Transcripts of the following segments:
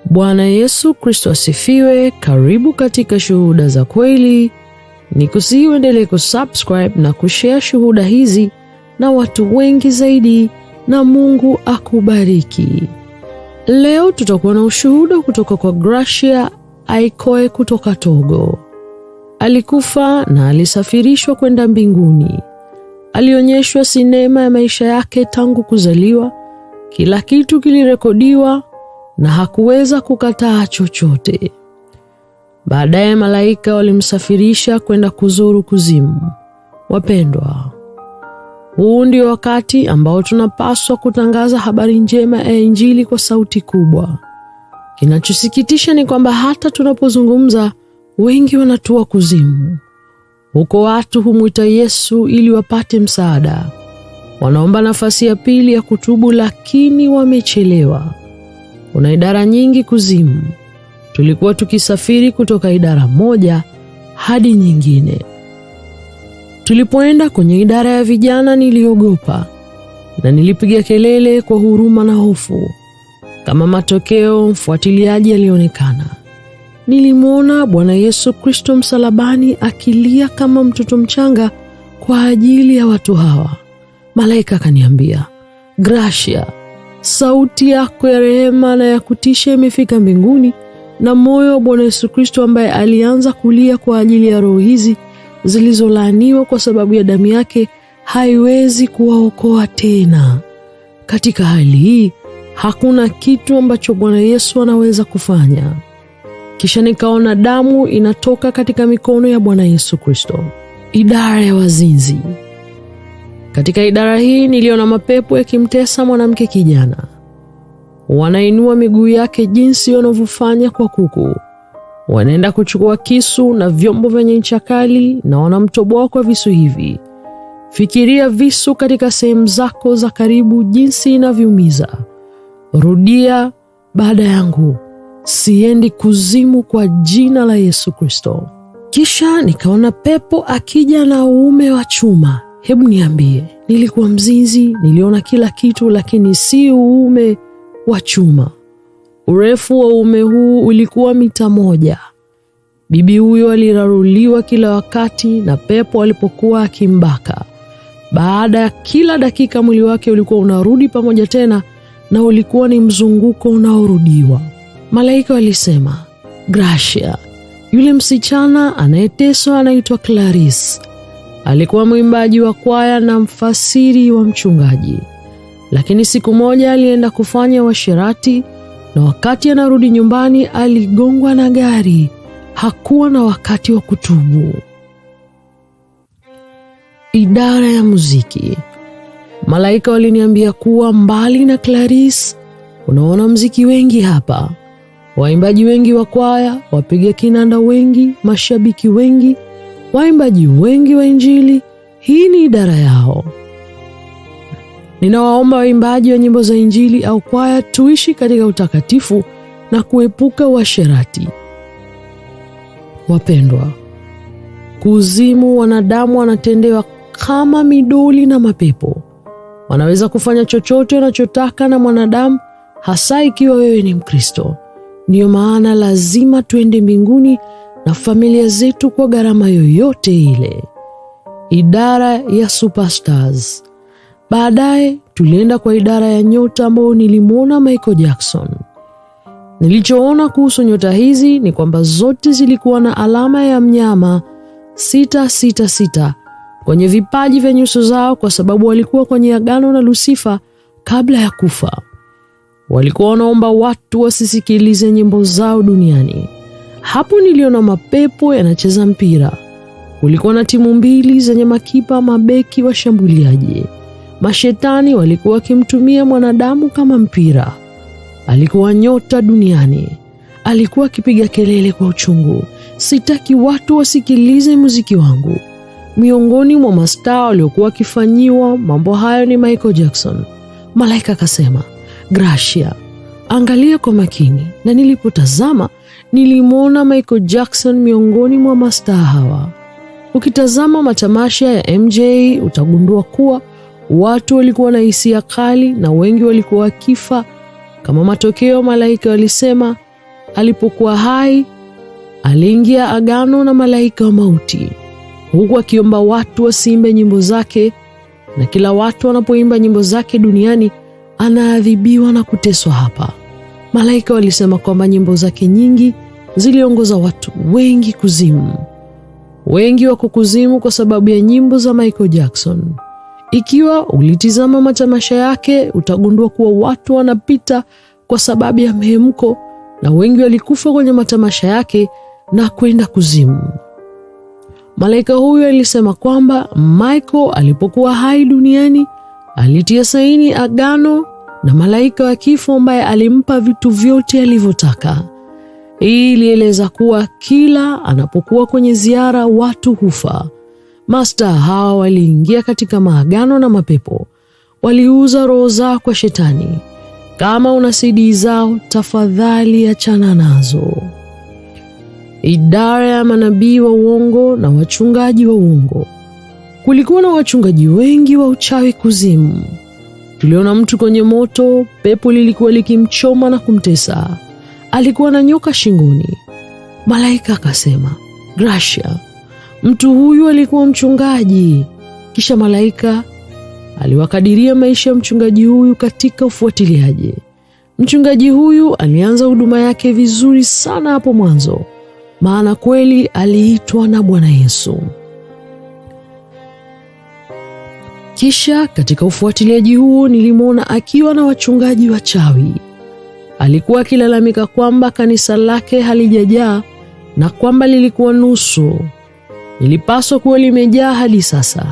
Bwana Yesu Kristo asifiwe. Karibu katika Shuhuda za Kweli. Nikusihi uendelee kusubscribe na kushare shuhuda hizi na watu wengi zaidi, na Mungu akubariki. Leo tutakuwa na ushuhuda kutoka kwa Gracia Aikoe kutoka Togo. Alikufa na alisafirishwa kwenda mbinguni. Alionyeshwa sinema ya maisha yake tangu kuzaliwa. Kila kitu kilirekodiwa na hakuweza kukataa chochote. Baadaye malaika walimsafirisha kwenda kuzuru kuzimu. Wapendwa, huu ndio wakati ambao tunapaswa kutangaza habari njema ya Injili kwa sauti kubwa. Kinachosikitisha ni kwamba hata tunapozungumza, wengi wanatua kuzimu. Huko watu humwita Yesu ili wapate msaada. Wanaomba nafasi ya pili ya kutubu, lakini wamechelewa. Kuna idara nyingi kuzimu. Tulikuwa tukisafiri kutoka idara moja hadi nyingine. Tulipoenda kwenye idara ya vijana, niliogopa na nilipiga kelele kwa huruma na hofu. Kama matokeo, mfuatiliaji alionekana. Nilimwona Bwana Yesu Kristo msalabani akilia kama mtoto mchanga kwa ajili ya watu hawa. Malaika akaniambia, Gracia, sauti yako ya rehema na ya kutisha imefika mbinguni, na moyo wa Bwana Yesu Kristo ambaye alianza kulia kwa ajili ya roho hizi zilizolaaniwa kwa sababu ya damu yake haiwezi kuwaokoa tena. Katika hali hii, hakuna kitu ambacho Bwana Yesu anaweza kufanya. Kisha nikaona damu inatoka katika mikono ya Bwana Yesu Kristo. Idara ya wazinzi. Katika idara hii niliona mapepo yakimtesa mwanamke kijana. Wanainua miguu yake jinsi wanavyofanya kwa kuku. Wanaenda kuchukua kisu na vyombo vyenye ncha kali na wanamtoboa kwa visu hivi. Fikiria visu katika sehemu zako za karibu jinsi inavyoumiza. Rudia baada yangu. Siendi kuzimu kwa jina la Yesu Kristo. Kisha nikaona pepo akija na uume wa chuma. Hebu niambie, nilikuwa mzinzi, niliona kila kitu, lakini si uume wa chuma. Urefu wa uume huu ulikuwa mita 1. Bibi huyo aliraruliwa kila wakati na pepo alipokuwa akimbaka. Baada ya kila dakika mwili wake ulikuwa unarudi pamoja tena, na ulikuwa ni mzunguko unaorudiwa. Malaika walisema, Gracia, yule msichana anayeteswa anaitwa Clarice. Alikuwa mwimbaji wa kwaya na mfasiri wa mchungaji. Lakini siku moja alienda kufanya uasherati, na wakati anarudi nyumbani aligongwa na gari. Hakuwa na wakati wa kutubu. Idara ya muziki. Malaika waliniambia kuwa mbali na Clarice, unaona muziki wengi hapa. Waimbaji wengi wa kwaya, wapiga kinanda wengi, mashabiki wengi, waimbaji wengi wa Injili. Hii ni idara yao. Ninawaomba waimbaji wa nyimbo za Injili au kwaya tuishi katika utakatifu na kuepuka uasherati. Wapendwa, kuzimu wanadamu wanatendewa kama midoli na mapepo. Wanaweza kufanya chochote wanachotaka na mwanadamu, hasa ikiwa wewe ni Mkristo. Ndiyo maana lazima tuende mbinguni na familia zetu kwa gharama yoyote ile. Idara ya superstars. Baadaye tulienda kwa idara ya nyota ambao nilimwona Michael Jackson. Nilichoona kuhusu nyota hizi ni kwamba zote zilikuwa na alama ya mnyama 666 kwenye vipaji vya nyuso zao, kwa sababu walikuwa kwenye agano na Lucifer kabla ya kufa. Walikuwa wanaomba watu wasisikilize nyimbo zao duniani. Hapo niliona mapepo yanacheza mpira. Kulikuwa na timu mbili zenye makipa, mabeki, washambuliaji. Mashetani walikuwa wakimtumia mwanadamu kama mpira. Alikuwa nyota duniani. Alikuwa akipiga kelele kwa uchungu, sitaki watu wasikilize muziki wangu. Miongoni mwa mastaa waliokuwa wakifanyiwa mambo hayo ni Michael Jackson. Malaika akasema, Gracia, Angalia kwa makini, na nilipotazama nilimwona Michael Jackson miongoni mwa mastaa hawa. Ukitazama matamasha ya MJ utagundua kuwa watu walikuwa na hisia kali na wengi walikuwa wakifa. Kama matokeo, malaika walisema alipokuwa hai aliingia agano na malaika wa mauti, huku akiomba watu wasiimbe nyimbo zake, na kila watu wanapoimba nyimbo zake duniani anaadhibiwa na kuteswa hapa. Malaika walisema kwamba nyimbo zake nyingi ziliongoza watu wengi kuzimu. Wengi wako kuzimu kwa sababu ya nyimbo za Michael Jackson. Ikiwa ulitizama matamasha yake utagundua kuwa watu wanapita kwa sababu ya mhemko, na wengi walikufa kwenye matamasha yake na kwenda kuzimu. Malaika huyo alisema kwamba Michael alipokuwa hai duniani alitia saini agano na malaika wa kifo ambaye alimpa vitu vyote alivyotaka. Hii ilieleza kuwa kila anapokuwa kwenye ziara watu hufa. Mastaa hawa waliingia katika maagano na mapepo. Waliuza roho zao kwa shetani. Kama una CD zao, tafadhali achana nazo. Idara ya manabii wa uongo na wachungaji wa uongo. Kulikuwa na wachungaji wengi wa uchawi kuzimu. Tuliona mtu kwenye moto, pepo lilikuwa likimchoma na kumtesa. Alikuwa na nyoka shingoni. Malaika akasema, Gracia, mtu huyu alikuwa mchungaji. Kisha malaika aliwakadiria maisha ya mchungaji huyu katika ufuatiliaji. Mchungaji huyu alianza huduma yake vizuri sana hapo mwanzo, maana kweli aliitwa na Bwana Yesu. Kisha katika ufuatiliaji huo nilimwona akiwa na wachungaji wachawi. Alikuwa akilalamika kwamba kanisa lake halijajaa na kwamba lilikuwa nusu. Lilipaswa kuwa limejaa hadi sasa.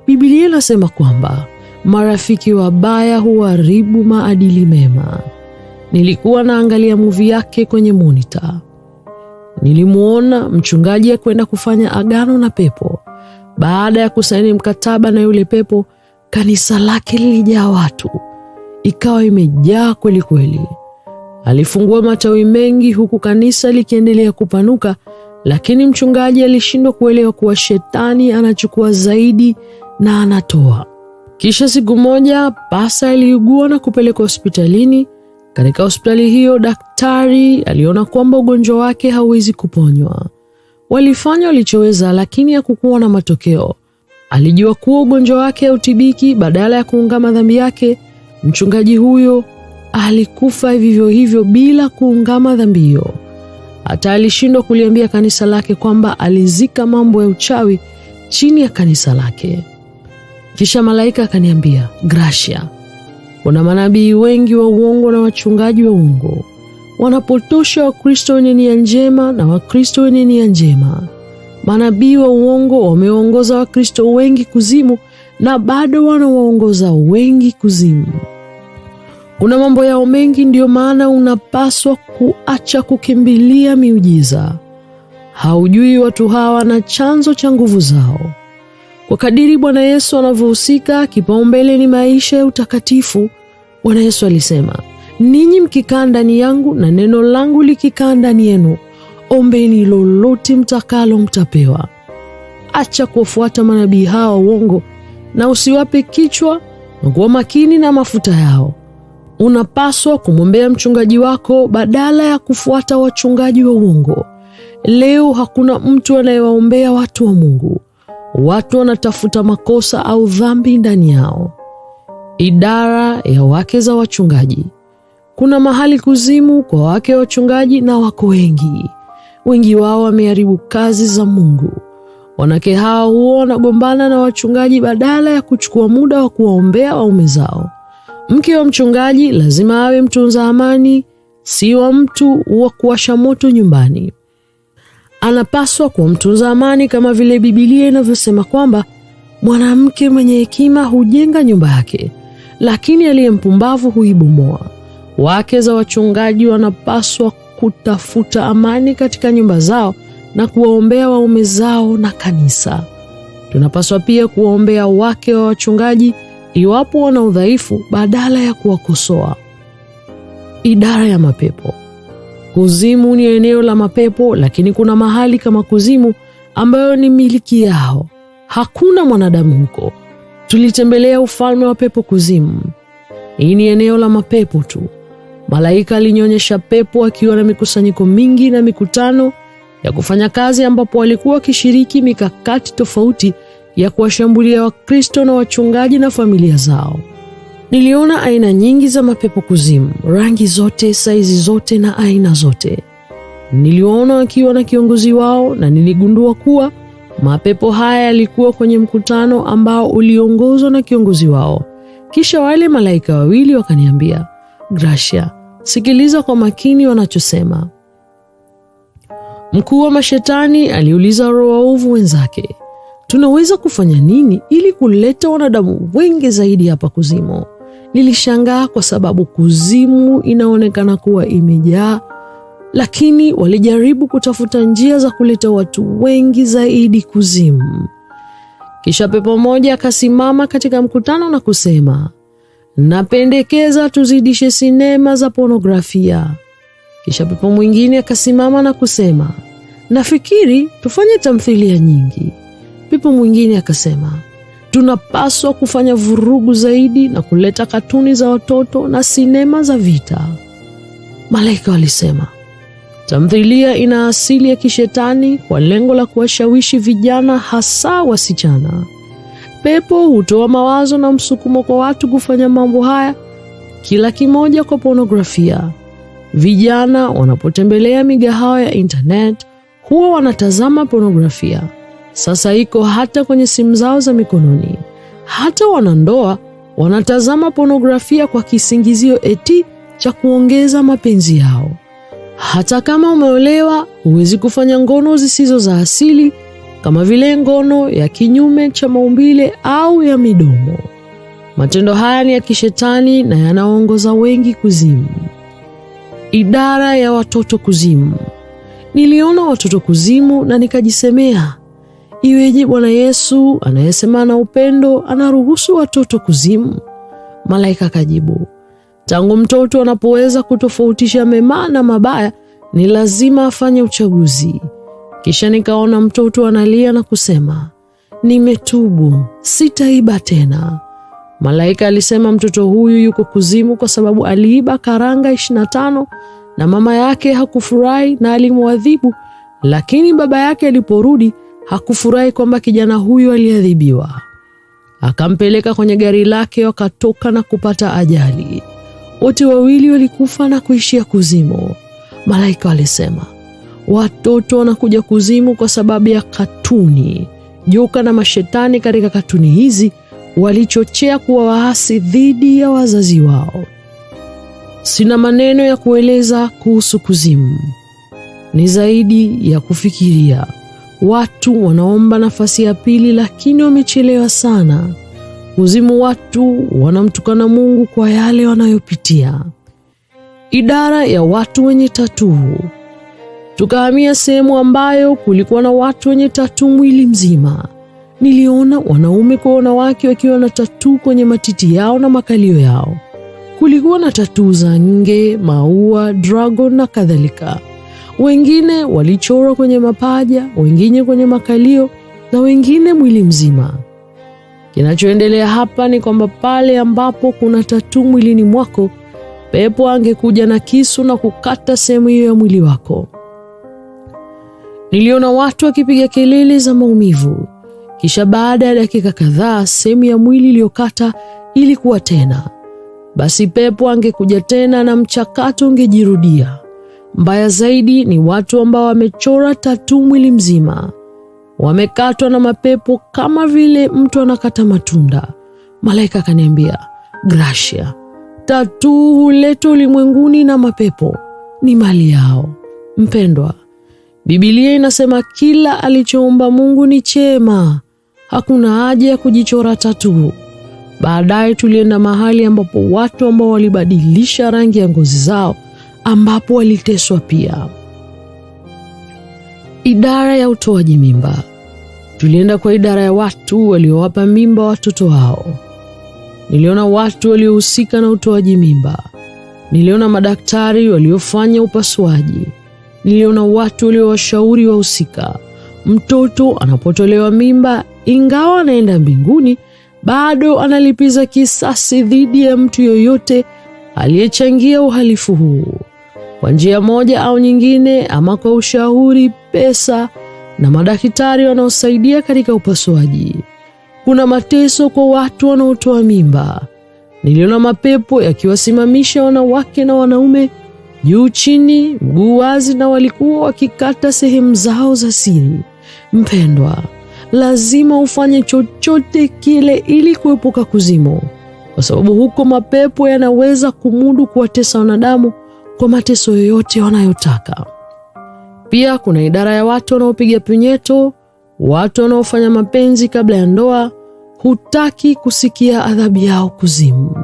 Biblia inasema kwamba marafiki wabaya huharibu maadili mema. Nilikuwa naangalia movie yake kwenye monitor. Nilimuona mchungaji akwenda kufanya agano na pepo. Baada ya kusaini mkataba na yule pepo, kanisa lake lilijaa watu. Ikawa imejaa kweli kweli. Alifungua matawi mengi huku kanisa likiendelea kupanuka, lakini mchungaji alishindwa kuelewa kuwa shetani anachukua zaidi na anatoa. Kisha siku moja pasa aliugua na kupelekwa hospitalini. Katika hospitali hiyo daktari aliona kwamba ugonjwa wake hauwezi kuponywa. Walifanya walichoweza, lakini hakukuwa na matokeo. Alijua kuwa ugonjwa wake hautibiki. Badala ya kuungama dhambi yake, mchungaji huyo alikufa hivyo hivyo bila kuungama dhambi hiyo. Hata alishindwa kuliambia kanisa lake kwamba alizika mambo ya uchawi chini ya kanisa lake. Kisha malaika akaniambia, Gracia, kuna manabii wengi wa uongo na wachungaji wa uongo. Wanapotosha Wakristo wenye nia njema na Wakristo wenye nia njema. Manabii wa uongo wameongoza Wakristo wengi kuzimu na bado wanawaongoza wengi kuzimu. Kuna mambo yao mengi, ndio maana unapaswa kuacha kukimbilia miujiza. Haujui watu hawa na chanzo cha nguvu zao. Kwa kadiri Bwana Yesu anavyohusika, kipaumbele ni maisha ya utakatifu. Bwana Yesu alisema, ninyi mkikaa ndani yangu na neno langu likikaa ndani yenu, ombeni lolote mtakalo mtapewa. Acha kufuata manabii hawa uongo na usiwape kichwa, na kuwa makini na mafuta yao. Unapaswa kumwombea mchungaji wako badala ya kufuata wachungaji wa uongo. Leo hakuna mtu anayewaombea watu wa Mungu. Watu wanatafuta makosa au dhambi ndani yao. Idara ya wake za wachungaji. Kuna mahali kuzimu kwa wake wachungaji na wako wengi. Wengi wao wameharibu kazi za Mungu. Wanawake hao huwa wanagombana na wachungaji badala ya kuchukua muda wa kuwaombea waume zao. Mke wa mchungaji lazima awe mtunza amani, si wa mtu wa kuwasha moto nyumbani. Anapaswa kuwa mtunza amani kama vile Biblia inavyosema kwamba mwanamke mwenye hekima hujenga nyumba yake, lakini aliye mpumbavu huibomoa. Wake za wachungaji wanapaswa kutafuta amani katika nyumba zao na kuwaombea waume zao na kanisa. Tunapaswa pia kuwaombea wake wa wachungaji iwapo wana udhaifu badala ya kuwakosoa. Idara ya mapepo. Kuzimu ni eneo la mapepo, lakini kuna mahali kama kuzimu ambayo ni miliki yao. Hakuna mwanadamu huko. Tulitembelea ufalme wa pepo kuzimu. Hii ni eneo la mapepo tu. Malaika alinionyesha pepo akiwa na mikusanyiko mingi na mikutano ya kufanya kazi, ambapo walikuwa wakishiriki mikakati tofauti ya kuwashambulia Wakristo na wachungaji na familia zao. Niliona aina nyingi za mapepo kuzimu, rangi zote, saizi zote na aina zote. Niliona wakiwa na kiongozi wao, na niligundua kuwa mapepo haya yalikuwa kwenye mkutano ambao uliongozwa na kiongozi wao. Kisha wale malaika wawili wakaniambia, Gracia, sikiliza kwa makini wanachosema. Mkuu wa mashetani aliuliza roho waovu wenzake, tunaweza kufanya nini ili kuleta wanadamu wengi zaidi hapa kuzimu? Nilishangaa kwa sababu kuzimu inaonekana kuwa imejaa, lakini walijaribu kutafuta njia za kuleta watu wengi zaidi kuzimu. Kisha pepo moja akasimama katika mkutano na kusema, napendekeza tuzidishe sinema za pornografia. Kisha pepo mwingine akasimama na kusema, nafikiri tufanye tamthilia nyingi. Pepo mwingine akasema, tunapaswa kufanya vurugu zaidi na kuleta katuni za watoto na sinema za vita. Malaika walisema, tamthilia ina asili ya kishetani kwa lengo la kuwashawishi vijana, hasa wasichana. Pepo hutoa mawazo na msukumo kwa watu kufanya mambo haya, kila kimoja kwa pornografia. Vijana wanapotembelea migahawa ya internet huwa wanatazama pornografia. Sasa iko hata kwenye simu zao za mikononi. Hata wanandoa wanatazama pornografia kwa kisingizio eti cha kuongeza mapenzi yao. Hata kama umeolewa, huwezi kufanya ngono zisizo za asili, kama vile ngono ya kinyume cha maumbile au ya midomo. Matendo haya ni ya kishetani na yanaongoza wengi kuzimu. Idara ya watoto kuzimu. Niliona watoto kuzimu na nikajisemea, iweje Bwana Yesu anayesema na upendo anaruhusu watoto kuzimu? Malaika kajibu, tangu mtoto anapoweza kutofautisha mema na mabaya, ni lazima afanye uchaguzi. Kisha nikaona mtoto analia na kusema, nimetubu, sitaiba tena. Malaika alisema mtoto huyu yuko kuzimu kwa sababu aliiba karanga 25 na mama yake hakufurahi na alimwadhibu, lakini baba yake aliporudi hakufurahi kwamba kijana huyu aliadhibiwa. Akampeleka kwenye gari lake, wakatoka na kupata ajali. Wote wawili walikufa na kuishia kuzimu. Malaika walisema, watoto wanakuja kuzimu kwa sababu ya katuni. Joka na mashetani katika katuni hizi walichochea kuwa waasi dhidi ya wazazi wao. Sina maneno ya kueleza kuhusu kuzimu. Ni zaidi ya kufikiria. Watu wanaomba nafasi ya pili, lakini wamechelewa sana. Kuzimu watu wanamtukana Mungu kwa yale wanayopitia. Idara ya watu wenye tatuu. Tukahamia sehemu ambayo kulikuwa na watu wenye tatuu mwili mzima. Niliona wanaume kwa wanawake wakiwa na tatuu kwenye matiti yao na makalio yao. Kulikuwa na tatuu za nge, maua, dragon na kadhalika. Wengine walichora kwenye mapaja, wengine kwenye makalio na wengine mwili mzima. Kinachoendelea hapa ni kwamba pale ambapo kuna tatuu mwilini mwako, pepo angekuja na kisu na kukata sehemu hiyo ya mwili wako. Niliona watu wakipiga kelele za maumivu. Kisha baada ya dakika kadhaa, sehemu ya mwili iliyokata ilikuwa tena. Basi pepo angekuja tena na mchakato ungejirudia. Mbaya zaidi ni watu ambao wamechora tatuu mwili mzima. Wamekatwa na mapepo kama vile mtu anakata matunda. Malaika akaniambia, Gracia, tatuu huletwa ulimwenguni na mapepo. Ni mali yao. Mpendwa, Biblia inasema kila alichoumba Mungu ni chema. Hakuna haja ya kujichora tatuu. Baadaye tulienda mahali ambapo watu ambao walibadilisha rangi ya ngozi zao, ambapo waliteswa pia. Idara ya utoaji mimba. Tulienda kwa idara ya watu waliowapa mimba watoto wao. Niliona watu waliohusika na utoaji mimba. Niliona madaktari waliofanya upasuaji. Niliona watu waliowashauri wahusika. Mtoto anapotolewa mimba, ingawa anaenda mbinguni, bado analipiza kisasi dhidi ya mtu yoyote aliyechangia uhalifu huu kwa njia moja au nyingine, ama kwa ushauri, pesa na madaktari wanaosaidia katika upasuaji. Kuna mateso kwa watu wanaotoa mimba. Niliona mapepo yakiwasimamisha wanawake na wanaume juu chini, mguu wazi, na walikuwa wakikata sehemu zao za siri. Mpendwa, lazima ufanye chochote kile ili kuepuka kuzimu, kwa sababu huko mapepo yanaweza kumudu kuwatesa wanadamu kwa mateso yoyote wanayotaka. Pia kuna idara ya watu wanaopiga punyeto, watu wanaofanya mapenzi kabla ya ndoa. Hutaki kusikia adhabu yao kuzimu.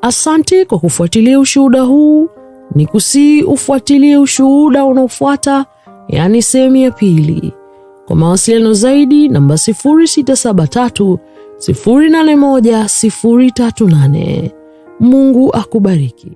Asante kwa kufuatilia ushuhuda huu. Nikusii ufuatilie ushuhuda unaofuata, yani sehemu ya pili. Kwa mawasiliano zaidi, namba 0673 081 038. Mungu akubariki.